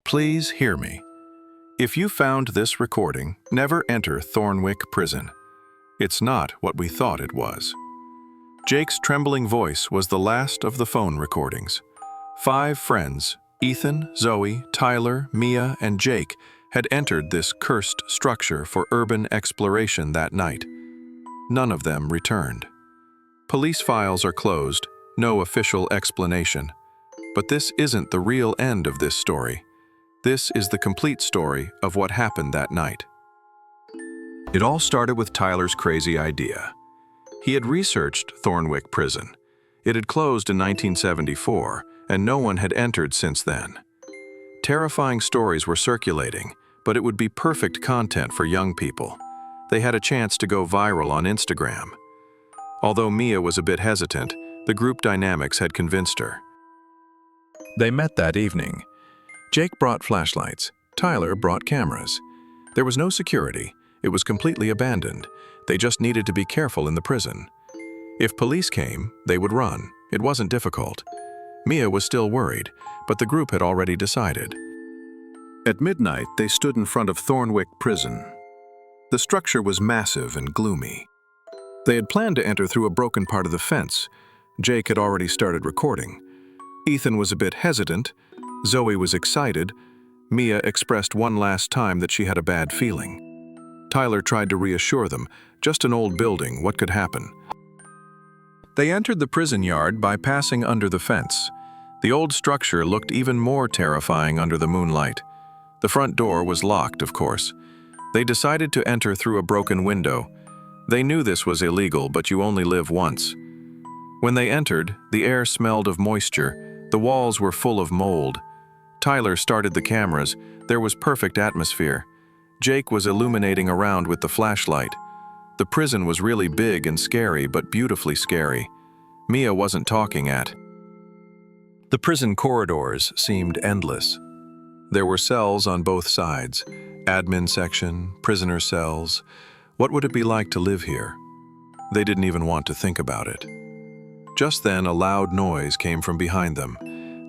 Please hear me. If you found this recording, never enter Thornwick Prison. It's not what we thought it was. Jake's trembling voice was the last of the phone recordings. 5 friends, Ethan, Zoe, Tyler, Mia, and Jake, had entered this cursed structure for urban exploration that night. None of them returned. Police files are closed, no official explanation. But this isn't the real end of this story. This is the complete story of what happened that night. It all started with Tyler's crazy idea. He had researched Thornwick Prison. It had closed in 1974, and no one had entered since then. Terrifying stories were circulating, but it would be perfect content for young people. They had a chance to go viral on Instagram. Although Mia was a bit hesitant, the group dynamics had convinced her. They met that evening. Jake brought flashlights. Tyler brought cameras. There was no security. It was completely abandoned. They just needed to be careful in the prison. If police came, they would run. It wasn't difficult. Mia was still worried, but the group had already decided. At midnight, they stood in front of Thornwick Prison. The structure was massive and gloomy. They had planned to enter through a broken part of the fence. Jake had already started recording. Ethan was a bit hesitant. Zoe was excited. Mia expressed one last time that she had a bad feeling. Tyler tried to reassure them. Just an old building, what could happen? They entered the prison yard by passing under the fence. The old structure looked even more terrifying under the moonlight. The front door was locked, of course. They decided to enter through a broken window. They knew this was illegal, but you only live once. When they entered, the air smelled of moisture. The walls were full of mold. Tyler started the cameras. There was perfect atmosphere. Jake was illuminating around with the flashlight. The prison was really big and scary, but beautifully scary. Mia wasn't talking at. The prison corridors seemed endless. There were cells on both sides. Admin section, prisoner cells. What would it be like to live here? They didn't even want to think about it. Just then, a loud noise came from behind them.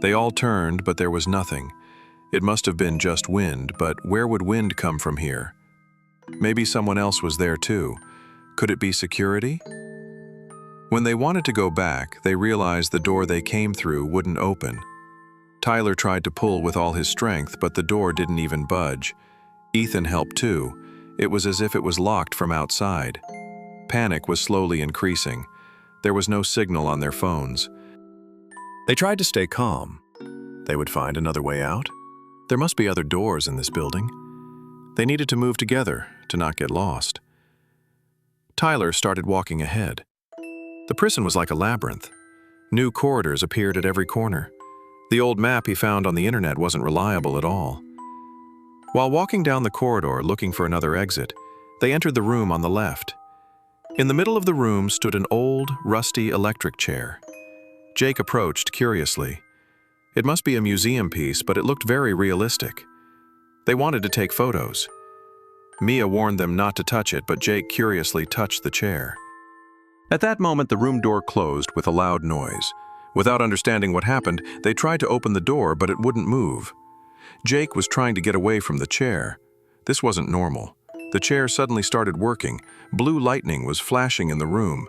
They all turned, but there was nothing. It must have been just wind, but where would wind come from here? Maybe someone else was there too. Could it be security? When they wanted to go back, they realized the door they came through wouldn't open. Tyler tried to pull with all his strength, but the door didn't even budge. Ethan helped too. It was as if it was locked from outside. Panic was slowly increasing. There was no signal on their phones. They tried to stay calm. They would find another way out. There must be other doors in this building. They needed to move together to not get lost. Tyler started walking ahead. The prison was like a labyrinth. New corridors appeared at every corner. The old map he found on the internet wasn't reliable at all. While walking down the corridor looking for another exit, they entered the room on the left. In the middle of the room stood an old, rusty electric chair. Jake approached curiously. It must be a museum piece, but it looked very realistic. They wanted to take photos. Mia warned them not to touch it, but Jake curiously touched the chair. At that moment, the room door closed with a loud noise. Without understanding what happened, they tried to open the door, but it wouldn't move. Jake was trying to get away from the chair. This wasn't normal. The chair suddenly started working. Blue lightning was flashing in the room.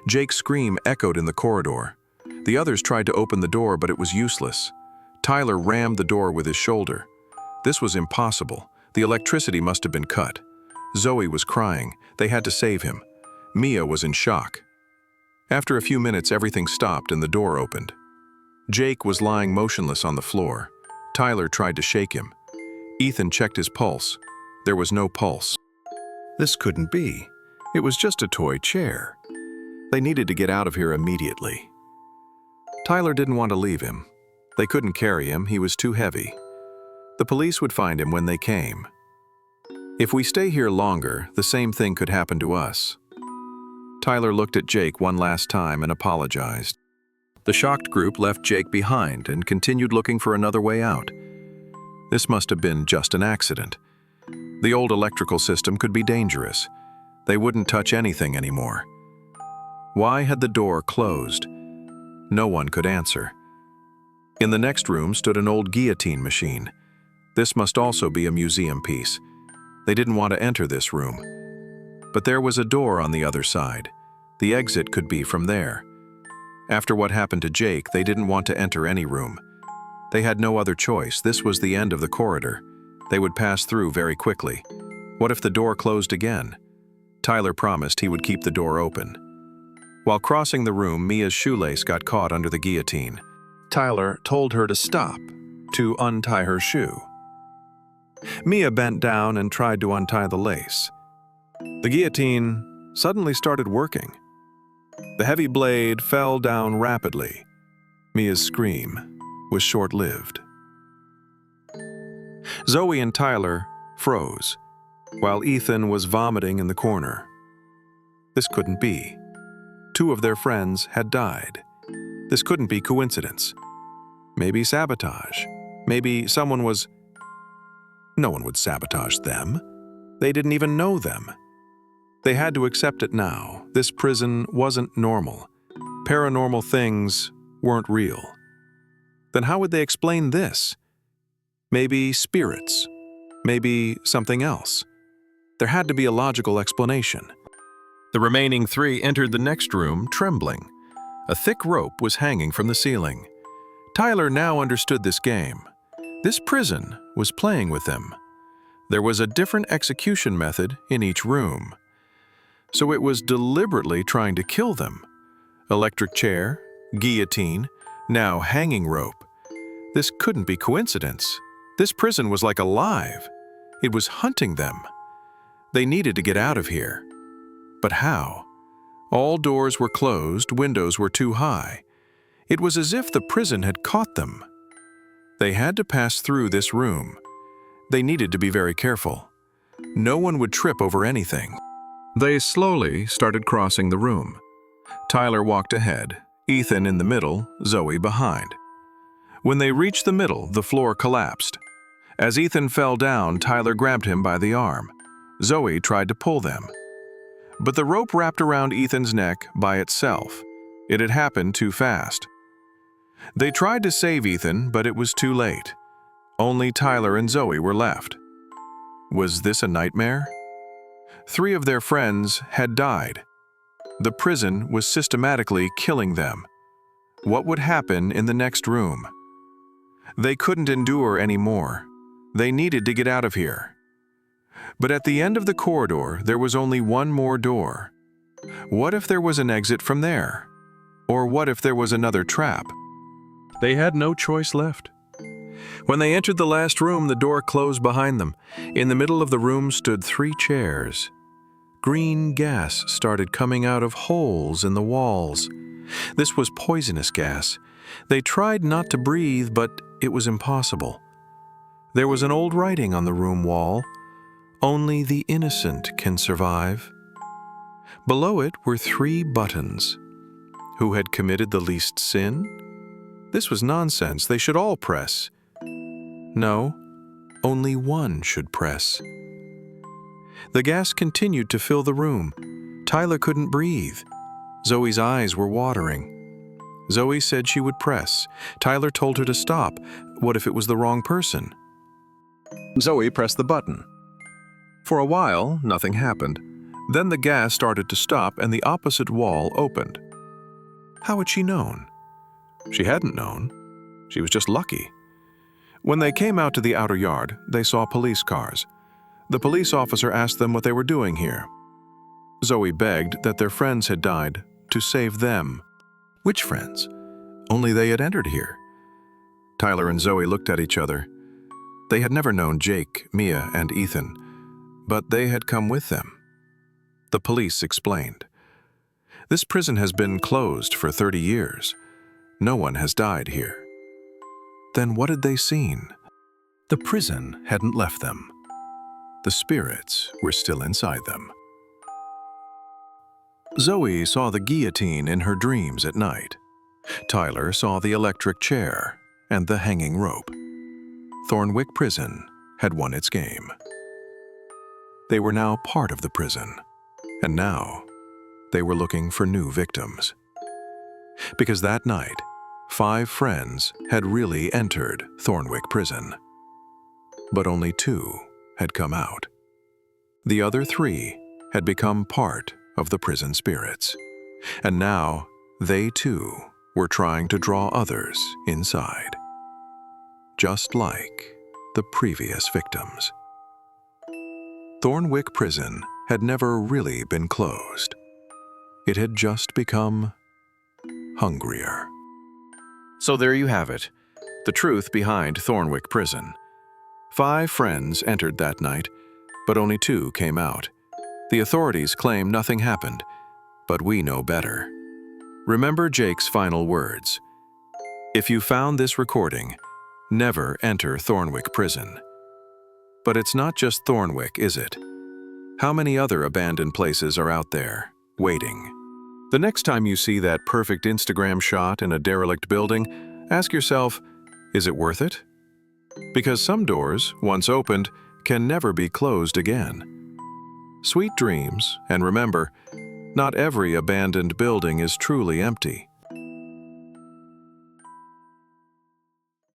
Jake's scream echoed in the corridor. The others tried to open the door, but it was useless. Tyler rammed the door with his shoulder. This was impossible. The electricity must have been cut. Zoe was crying. They had to save him. Mia was in shock. After a few minutes, everything stopped and the door opened. Jake was lying motionless on the floor. Tyler tried to shake him. Ethan checked his pulse. There was no pulse. This couldn't be. It was just a toy chair. They needed to get out of here immediately. Tyler didn't want to leave him. They couldn't carry him, he was too heavy. The police would find him when they came. If we stay here longer, the same thing could happen to us. Tyler looked at Jake one last time and apologized. The shocked group left Jake behind and continued looking for another way out. This must have been just an accident. The old electrical system could be dangerous. They wouldn't touch anything anymore. Why had the door closed? No one could answer. In the next room stood an old guillotine machine. This must also be a museum piece. They didn't want to enter this room. But there was a door on the other side. The exit could be from there. After what happened to Jake, they didn't want to enter any room. They had no other choice. This was the end of the corridor. They would pass through very quickly. What if the door closed again? Tyler promised he would keep the door open. While crossing the room, Mia's shoelace got caught under the guillotine. Tyler told her to stop, to untie her shoe. Mia bent down and tried to untie the lace. The guillotine suddenly started working. The heavy blade fell down rapidly. Mia's scream was short-lived. Zoe and Tyler froze, while Ethan was vomiting in the corner. This couldn't be. 2 of their friends had died. This couldn't be coincidence. Maybe sabotage. Maybe someone was... No one would sabotage them. They didn't even know them. They had to accept it now. This prison wasn't normal. Paranormal things weren't real. Then how would they explain this? Maybe spirits. Maybe something else. There had to be a logical explanation. The remaining 3 entered the next room, trembling. A thick rope was hanging from the ceiling. Tyler now understood this game. This prison was playing with them. There was a different execution method in each room. So it was deliberately trying to kill them. Electric chair, guillotine, now hanging rope. This couldn't be coincidence. This prison was like alive. It was hunting them. They needed to get out of here. But how? All doors were closed, windows were too high. It was as if the prison had caught them. They had to pass through this room. They needed to be very careful. No one would trip over anything. They slowly started crossing the room. Tyler walked ahead, Ethan in the middle, Zoe behind. When they reached the middle, the floor collapsed. As Ethan fell down, Tyler grabbed him by the arm. Zoe tried to pull them. But the rope wrapped around Ethan's neck by itself. It had happened too fast. They tried to save Ethan, but it was too late. Only Tyler and Zoe were left. Was this a nightmare? 3 of their friends had died. The prison was systematically killing them. What would happen in the next room? They couldn't endure anymore. They needed to get out of here. But at the end of the corridor, there was only one more door. What if there was an exit from there? Or what if there was another trap? They had no choice left. When they entered the last room, the door closed behind them. In the middle of the room stood 3 chairs. Green gas started coming out of holes in the walls. This was poisonous gas. They tried not to breathe, but it was impossible. There was an old writing on the room wall. Only the innocent can survive. Below it were 3 buttons. Who had committed the least sin? This was nonsense. They should all press. No, only one should press. The gas continued to fill the room. Tyler couldn't breathe. Zoe's eyes were watering. Zoe said she would press. Tyler told her to stop. What if it was the wrong person? Zoe pressed the button. For a while, nothing happened. Then the gas started to stop and the opposite wall opened. How had she known? She hadn't known. She was just lucky. When they came out to the outer yard, they saw police cars. The police officer asked them what they were doing here. Zoe begged that their friends had died to save them. Which friends? Only they had entered here. Tyler and Zoe looked at each other. They had never known Jake, Mia, and Ethan, but they had come with them. The police explained. This prison has been closed for 30 years. No one has died here. Then what had they seen? The prison hadn't left them. The spirits were still inside them. Zoe saw the guillotine in her dreams at night. Tyler saw the electric chair and the hanging rope. Thornwick Prison had won its game. They were now part of the prison, and now they were looking for new victims. Because that night, 5 friends had really entered Thornwick Prison. but only 2 had come out. The other 3 had become part of the prison spirits, and now they too were trying to draw others inside, just like the previous victims. Thornwick Prison had never really been closed. It had just become hungrier. So there you have it, the truth behind Thornwick Prison. 5 friends entered that night, but only 2 came out. The authorities claim nothing happened, but we know better. Remember Jake's final words. If you found this recording, never enter Thornwick Prison. But it's not just Thornwick, is it? How many other abandoned places are out there, waiting? The next time you see that perfect Instagram shot in a derelict building, ask yourself, is it worth it? Because some doors, once opened, can never be closed again. Sweet dreams, and remember, not every abandoned building is truly empty.